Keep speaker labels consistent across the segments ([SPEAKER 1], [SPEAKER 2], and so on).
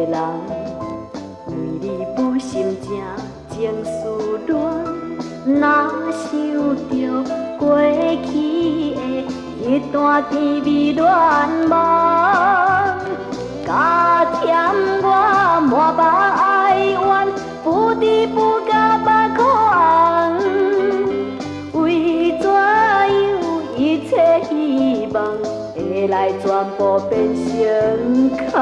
[SPEAKER 1] 人，为你不心正情思乱，哪想着过去的一段甜蜜恋梦，加添我满腹哀怨，不知不觉目眶红，为怎样一切希望会来全部变成空？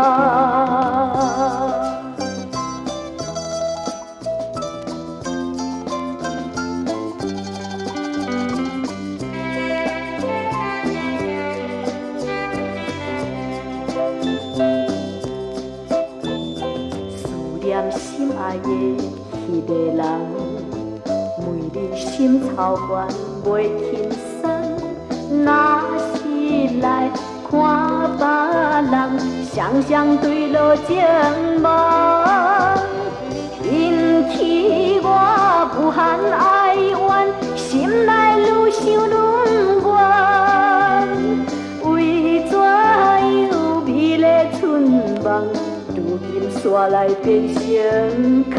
[SPEAKER 1] 念心爱的迄个人，每日心草原袂轻松，若是来看别人，双双坠落情梦，引起我无限哀怨，心内愈想愈怨，为怎样美丽春梦？如今煞来变成空。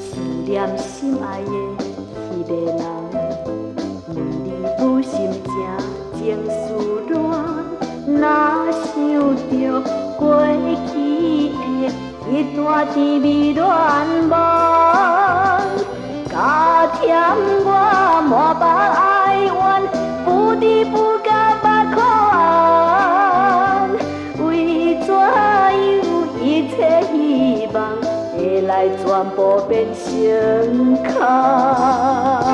[SPEAKER 1] 思念心爱的迄个人，每日不心正情思乱，哪想着过去的一段甜蜜恋梦，加添我满腹哀怨，不知不觉目眶红，为怎样一切希望会来全部变成空？